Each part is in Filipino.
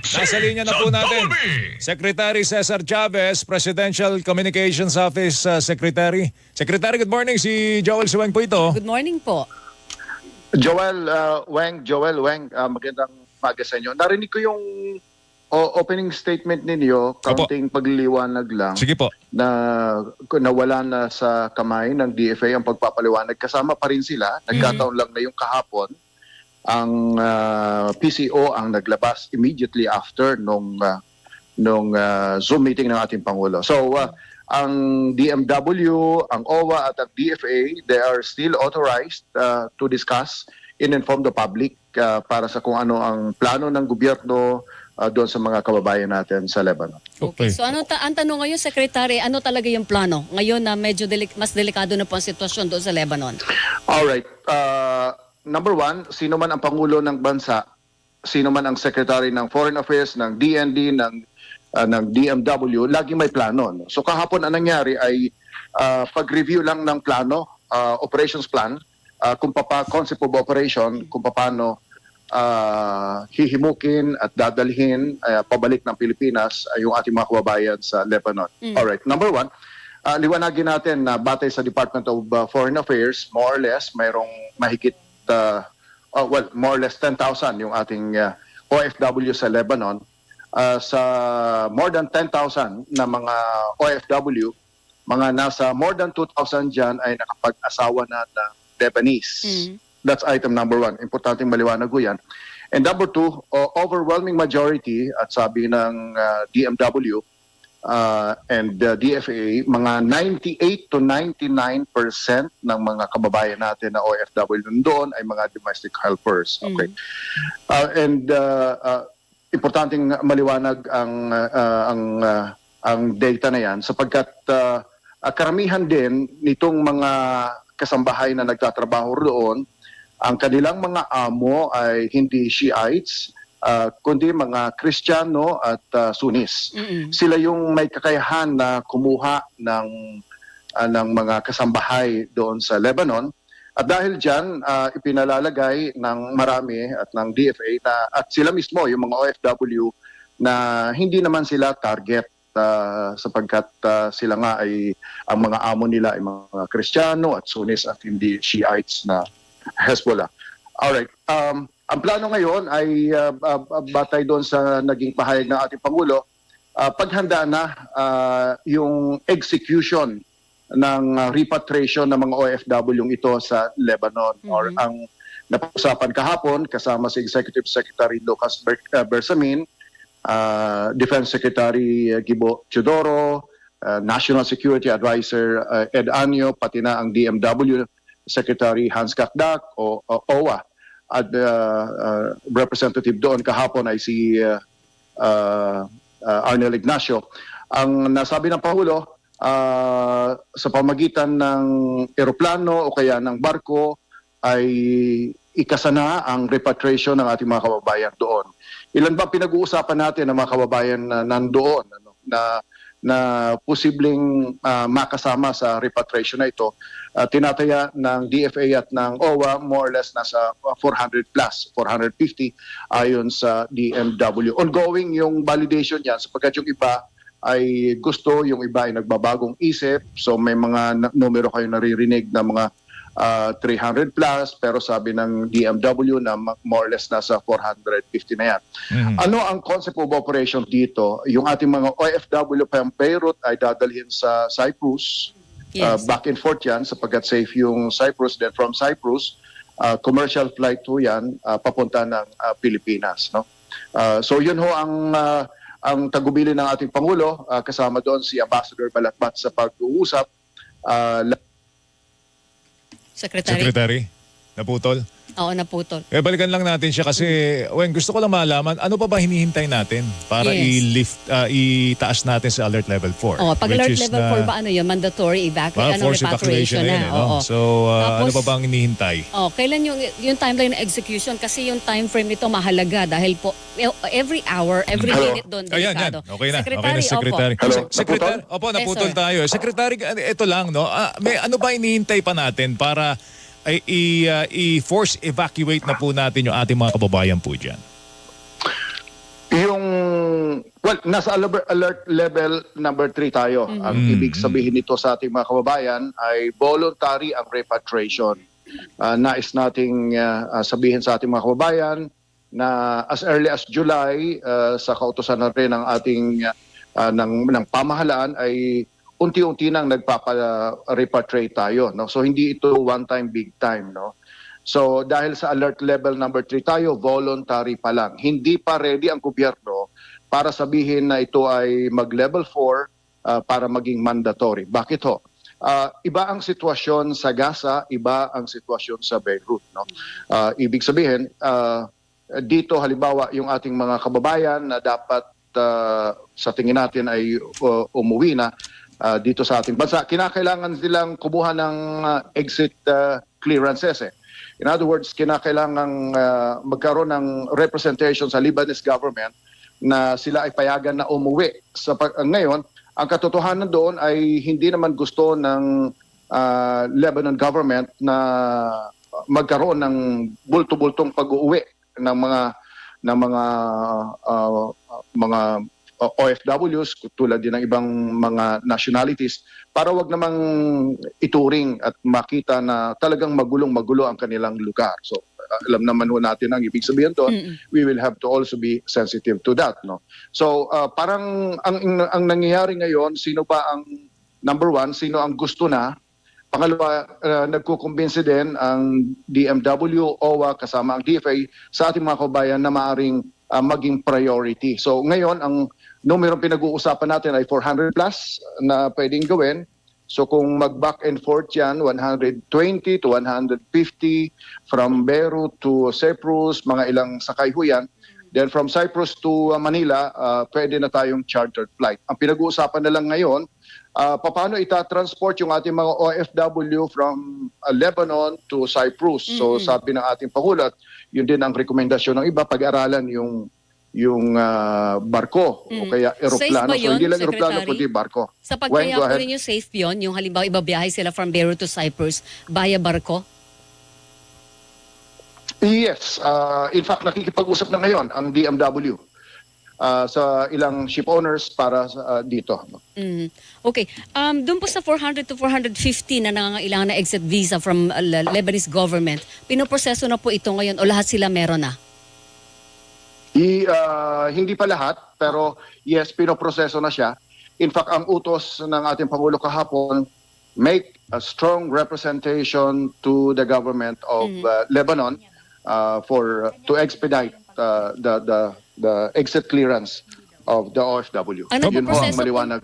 Nasa linya na po natin, Secretary Cesar Chavez, Presidential Communications Office Secretary. Secretary, good morning. Si Joel Suweng po ito. Good morning po. Joel Weng, magandang umaga sa inyo. Narinig ko yung opening statement ninyo, kaunting pagliliwanag lang. Sige po. Na nawala na sa kamay ng DFA ang pagpapaliwanag. Kasama pa rin sila. Nagkataon lang na yung kahapon, ang PCO ang naglabas immediately after nung Zoom meeting ng ating Pangulo. So, ang DMW, ang OWA at ang DFA, they are still authorized to discuss and inform the public para sa kung ano ang plano ng gobyerno doon sa mga kababayan natin sa Lebanon. Okay. So ang tanong ngayon, Secretary, ano talaga yung plano? Ngayon na medyo mas delikado na po ang sitwasyon doon sa Lebanon. Alright. Number one, sino man ang Pangulo ng bansa, sino man ang Secretary ng Foreign Affairs, ng DND, ng DMW, laging may plano. No? So kahapon ang nangyari ay pag-review lang ng plano, operations plan, kung concept of operation, kung paano hihimukin at dadalhin pabalik ng Pilipinas yung ating mga kababayan sa Lebanon. Alright, number one, liwanagin natin na batay sa Department of Foreign Affairs, more or less, mayroong mahigit more or less 10,000 yung ating OFW sa Lebanon. Sa more than 10,000 na mga OFW, mga nasa more than 2,000 dyan ay nakapag-asawa na ng Lebanese. That's item number one. Importanteng maliwanag ko yan. And number two, overwhelming majority, at sabi ng DMW and DFA, mga 98 to 99% ng mga kababayan natin na OFW doon ay mga domestic helpers. Okay. Importanteng maliwanag ang data na yan sapagkat karamihan din nitong mga kasambahay na nagtatrabaho doon, ang kanilang mga amo ay hindi Shiites, kundi mga Kristiyano at Sunnis. Sila yung may kakayahan na kumuha ng mga kasambahay doon sa Lebanon. At dahil dyan, ipinalalagay ng marami at ng DFA at sila mismo, yung mga OFW, na hindi naman sila target sapagkat sila nga ay ang mga amo nila ay mga Kristiyano at Sunnis at hindi Shiites na Hezbollah. Alright. Ang plano ngayon ay batay doon sa naging pahayag ng ating Pangulo, paghanda na yung execution ng repatriation ng mga OFW ito sa Lebanon. Or ang napag-usapan kahapon kasama si Executive Secretary Lucas Bersamin, Defense Secretary Gibo Teodoro, National Security Advisor Ed Anyo, pati na ang DMW Secretary Hans Kakdak o OWA. At representative doon kahapon ay si Arnel Ignacio. Ang nasabi ng Pangulo, sa pamagitan ng eroplano o kaya ng barko ay ikasana ang repatriation ng ating mga kababayan doon. Ilan ba pinag-uusapan natin ng mga kababayan na nandoon na posibleng makasama sa repatriation na ito? Tinataya ng DFA at ng OWA more or less nasa 400 plus, 450 ayon sa DMW. Ongoing yung validation yan sapagkat yung iba ay gusto, yung iba ay nagbabagong isip. So may mga numero kayo naririnig na mga 300 plus, pero sabi ng DMW na more or less nasa 450 na yan. Ano ang concept of operation dito? Yung ating mga OFW pa yung Beirut ay dadalhin sa Cyprus. Back and forth yan sapagkat safe yung Cyprus. Then from Cyprus, commercial flight to yan papunta ng Pilipinas. No? So yun ho ang tagubilin ng ating Pangulo, kasama doon si Ambassador Balatbat sa pag-uusap. Secretary, naputol? Oo, naputol. Balikan lang natin siya kasi, gusto ko lang malaman, ano pa ba hinihintay natin para itaas natin sa alert level 4? Pag alert level 4 ba ano yun? Mandatory force evacuation na yun. No? So, ano pa bang hinihintay? Kailan yung timeline ng execution? Kasi yung time frame nito mahalaga dahil po every hour, every minute doon delikado. Okay na. Secretary. Secretary, naputol tayo. Secretary, ito lang, no? May ano ba hinihintay pa natin para i-force evacuate na po natin yung ating mga kababayan po dyan? Yung Well, nasa alert level number 3 tayo. Ang ibig sabihin nito sa ating mga kababayan ay voluntary ang repatriation. Nais nating sabihin sa ating mga kababayan na as early as July, sa kautusan na rin ng ating ng pamahalaan ay unti-unti nang nagpapa-repatriate tayo. No? So hindi ito one time, big time. No? So dahil sa alert level number 3 tayo, voluntary pa lang. Hindi pa ready ang gobyerno para sabihin na ito ay mag-level 4 para maging mandatory. Bakit ho? Iba ang sitwasyon sa Gaza, iba ang sitwasyon sa Beirut. No? Ibig sabihin, dito halimbawa yung ating mga kababayan na dapat sa tingin natin ay umuwi na dito sa ating bansa, kinakailangan nilang kumuha ng exit clearances. In other words, kinakailangan magkaroon ng representation sa Lebanese government na sila ay payagan na umuwi. Ngayon, ang katotohanan doon ay hindi naman gusto ng Lebanon government na magkaroon ng bulto-bultong pag-uwi ng mga OFWs tulad din ng ibang mga nationalities para wag namang ituring at makita na talagang magulong-magulo ang kanilang lugar. So alam naman ho natin ang ibig sabihin doon, we will have to also be sensitive to that. No? So parang ang nangyayari ngayon, sino ba ang number one, sino ang gusto na? Pangalawa, nagkukumbinsi din ang DMW, OWA, kasama ang DFA sa ating mga kabayan na maaring maging priority. So ngayon, ang numerong pinag-uusapan natin ay 400 plus na pwedeng gawin. So kung mag-back and forth yan, 120 to 150 from Beirut to Cyprus, mga ilang sakay ho yan. Then from Cyprus to Manila, pwede na tayong chartered flight. Ang pinag-uusapan na lang ngayon, paano itatransport yung ating mga OFW from Lebanon to Cyprus. So sabi ng ating Pangulo, yun din ang rekomendasyon ng iba, pag-aralan yung barko o kaya eroplano. Safe ba yun, so hindi lang Secretary? eroplano kundi barko. Sa pagkaya po ninyo, safe yun? Yung halimbawa, ibabiyahe sila from Beirut to Cyprus via barko? Yes. In fact, nakikipag-usap na ngayon ang DMW sa ilang ship owners para dito. Okay. Doon po sa 400 to 450 na nangangailangan na exit visa from Lebanese government, pinoproseso na po ito ngayon o lahat sila meron na? Hindi pa lahat, pero yes, pinoproseso na siya. In fact, ang utos ng ating Pangulo kahapon, make a strong representation to the government of Lebanon to expedite the exit clearance of the OFW. Yun ho ang maliwanag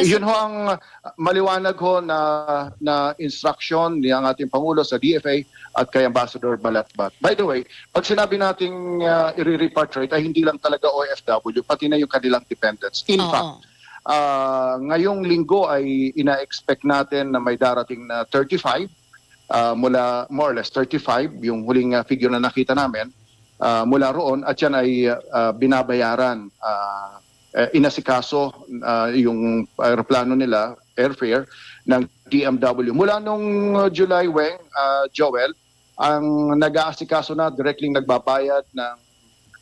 yun ho ang maliwanag ho na instruction ng ating Pangulo sa DFA at kay Ambassador Balatbat. By the way, pag sinabi nating i-repatriate ay hindi lang talaga OFW, pati na yung kanilang dependents. In fact, ngayong linggo ay ina-expect natin na may darating na 35 mula more or less 35 yung huling figure na nakita namin mula roon at yan ay binabayaran inasikaso yung aeroplano nila airfare ng DMW mula nung July Joel ang nag-aasikaso na directly nagbabayad ng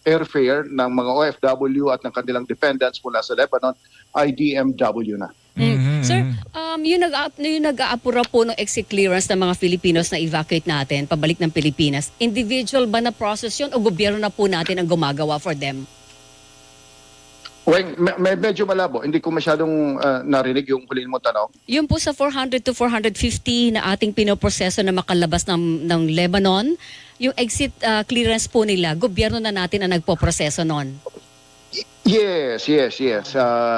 airfare ng mga OFW at ng kanilang dependents mula sa Lebanon ay DMW na. Sir, yung nag-aapura po ng exit clearance ng mga Filipinos na evacuate natin, pabalik ng Pilipinas, individual ba na process yun o gobyerno na po natin ang gumagawa for them? Weng, medyo malabo. Hindi ko masyadong narinig yung huling mo tanong. Yung po sa 400 to 450 na ating pinoproseso na makalabas ng Lebanon, yung exit clearance po nila, gobyerno na natin ang nagpoproseso nun. Yes.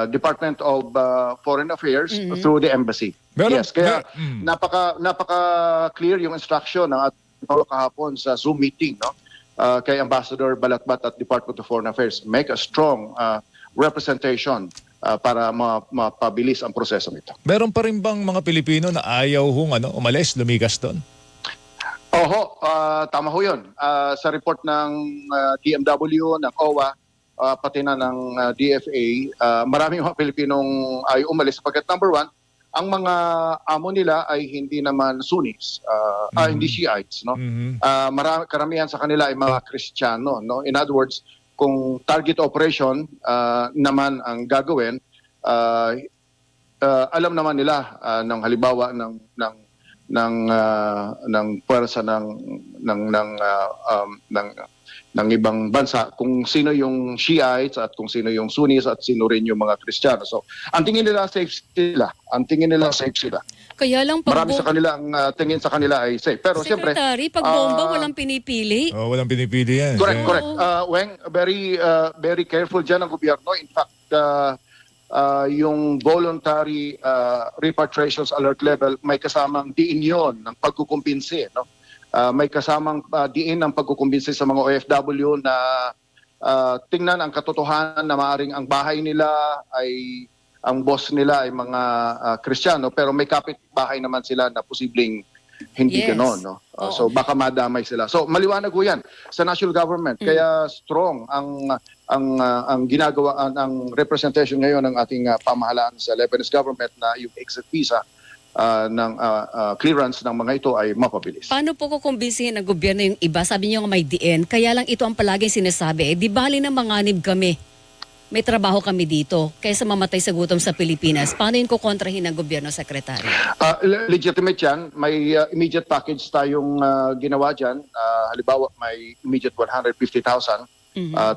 Department of Foreign Affairs through the embassy. Yes, kaya napaka-clear yung instruction ng ating Pangulo kahapon sa Zoom meeting, no? Kay Ambassador Balatbat at Department of Foreign Affairs. Make a strong representation para mapabilis ang proseso nito. Meron pa rin bang mga Pilipino na ayaw umalis, lumikas doon? Oho, tama ho yun. Sa report ng DMW, ng OWA, pati na ng DFA, maraming mga Pilipinong ay umalis sapagkat number one, ang mga amo nila ay hindi naman Sunnis, hindi Shiites. No? Karamihan sa kanila ay mga Kristiyano. No? In other words, kung target operation naman ang gagawin, alam naman nila ng halimbawa ng puwersa ng ibang bansa kung sino yung Shiites at kung sino yung Sunnis at sino rin yung mga Kristiyano. So, ang tingin nila safe sila. Kaya lang pag Marami sa kanila ang tingin sa kanila ay safe. Pero siyempre, Secretary, pag bomba walang pinipili. Oh, walang pinipili yan. correct. Oo. Weng, very careful dyan ang gobyerno. In fact, yung voluntary repatriations alert level, may kasamang diin yon ng pagkukumbinsi. No? May kasamang diin ng pagkukumbinsi sa mga OFW na tingnan ang katotohanan na maaaring ang bahay nila ay, ang boss nila ay mga Kristiyano, pero may kapitbahay naman sila na posibleng hindi Yes. gano'n. No? Oo. So baka madamay sila. So maliwanag po yan sa national government. Kaya strong ang ginagawa ang representation ngayon ng ating pamahalaan sa Lebanese government na yung exit visa ng clearance ng mga ito ay mapabilis. Paano po kukumbinsihin ng gobyerno yung iba? Sabi niyo nga may DN. Kaya lang ito ang palaging sinasabi. Di bali na manganib kami. May trabaho kami dito. Kaysa mamatay sa gutom sa Pilipinas. Paano yung kukontrahin ng gobyerno, Secretary? Legitimate yan. May immediate package tayong ginawa dyan. Halimbawa, may immediate 150,000.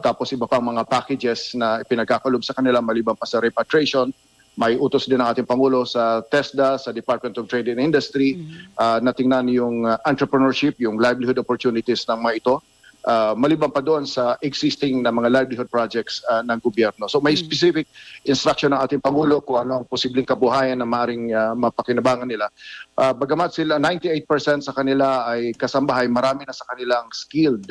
Tapos iba pang mga packages na pinagkakalob sa kanila maliban pa sa repatriation. May utos din ng ating Pangulo sa TESDA, sa Department of Trade and Industry, na tingnan yung entrepreneurship, yung livelihood opportunities ng mga ito. Maliban pa doon sa existing na mga livelihood projects ng gobyerno. So may specific instruction ng ating Pangulo kung ano ang posibleng kabuhayan na maaaring mapakinabangan nila. Bagamat sila 98% sa kanila ay kasambahay, marami na sa kanilang skill.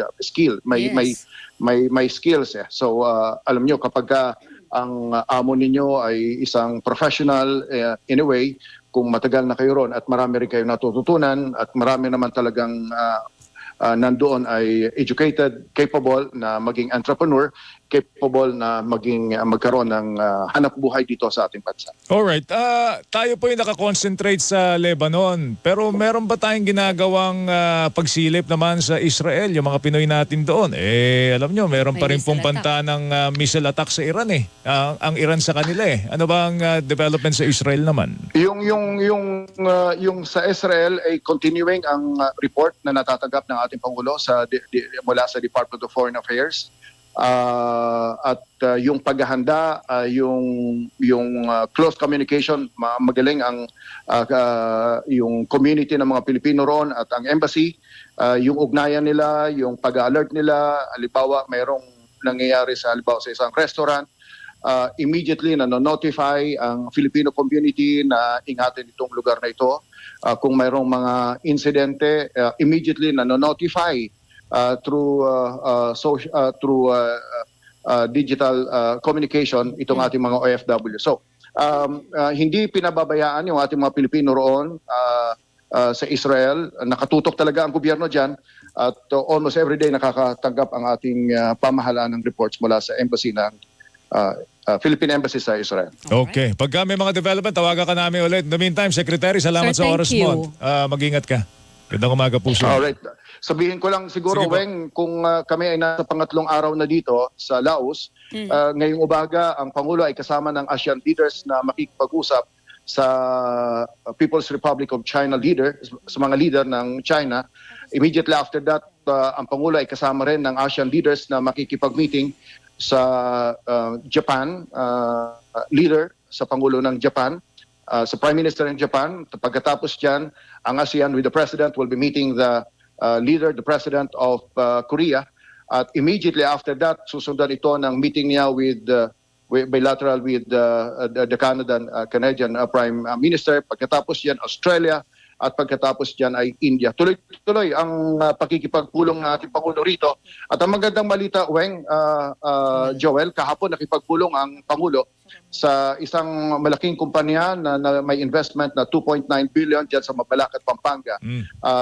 May skills. So alam nyo, kapag ang amo ninyo ay isang professional in a way, kung matagal na kayo ron at marami rin kayo natututunan at marami naman talagang nandoon ay educated, capable na maging entrepreneur, capable na magkaroon ng hanap buhay dito sa ating bansa. Alright, tayo po yung nakakonsentrate sa Lebanon. Pero meron ba tayong ginagawang pagsilip naman sa Israel, yung mga Pinoy natin doon? Alam nyo, meron pa rin pong banta ng missile attack sa Iran ang Iran sa kanila Ano ba ang development sa Israel naman? Yung sa Israel ay continuing ang report na natatanggap ng ating Pangulo mula sa Department of Foreign Affairs. At yung paghahanda, yung close communication, magaling ang yung community ng mga Pilipino ron at ang embassy, yung ugnayan nila, yung pag-alert nila, halimbawa mayroong nangyayari sa isang restaurant, immediately na-notify ang Filipino community na ingatan itong lugar na ito. Kung mayroong mga insidente, immediately na-notify through digital communication itong ating mga OFW. So, hindi pinababayaan yung ating mga Pilipino roon sa Israel. Nakatutok talaga ang gobyerno dyan at almost every day nakakatanggap ang ating pamahalaan ng reports mula sa embassy ng Philippine Embassy sa Israel. Okay. Pagka may mga development, tawagan ka namin ulit. In the meantime, Secretary, salamat Sir, sa oras thank mo. you. Mag-ingat ka. Gandang umaga po sir. Alright. Sabihin ko lang siguro, Sige po. Weng, kung kami ay nasa pangatlong araw na dito sa Laos, ngayong umaga ang Pangulo ay kasama ng ASEAN leaders na makikipag-usap sa People's Republic of China sa mga leader ng China. Immediately after that, ang Pangulo ay kasama rin ng ASEAN leaders na makikipag-meeting sa Japan, leader sa Pangulo ng Japan, sa Prime Minister ng Japan. Pagkatapos dyan, ang ASEAN with the President will be meeting the leader, the President of Korea. At immediately after that, susundan ito ng meeting niya with bilateral with the Canadian Prime Minister. Pagkatapos dyan, Australia. At pagkatapos dyan ay India. Tuloy-tuloy ang pakikipagpulong ng ating Pangulo rito. At ang magandang balita, Weng, Joel, kahapon nakipagpulong ang Pangulo sa isang malaking kumpanya na may investment na 2.9 billion dyan sa Mabalacat, Pampanga.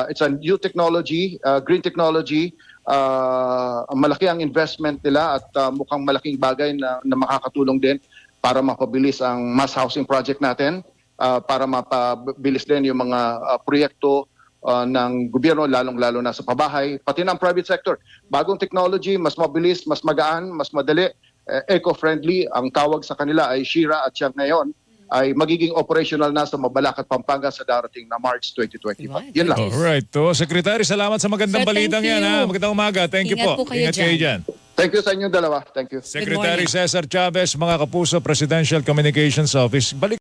It's a new technology, green technology. Malaki ang investment nila at mukhang malaking bagay na makakatulong din para mapabilis ang mass housing project natin. Para mapabilis din yung mga proyekto ng gobyerno, lalong-lalo na sa pabahay, pati ng private sector. Bagong technology, mas mabilis, mas magaan, mas madali, eco-friendly. Ang tawag sa kanila ay Shira at siya ngayon ay magiging operational na sa Mabalac at Pampanga sa darating na March 2025. Yan lang. Alright. To, Secretary, salamat sa magandang Sir, thank balitang yan. you. Ha? Magandang umaga. Thank you Ingat po. po kayo Ingat kayo dyan. Thank you sa inyong dalawa. Thank you. Secretary morning. Cesar Chavez, mga kapuso, Presidential Communications Office. Balik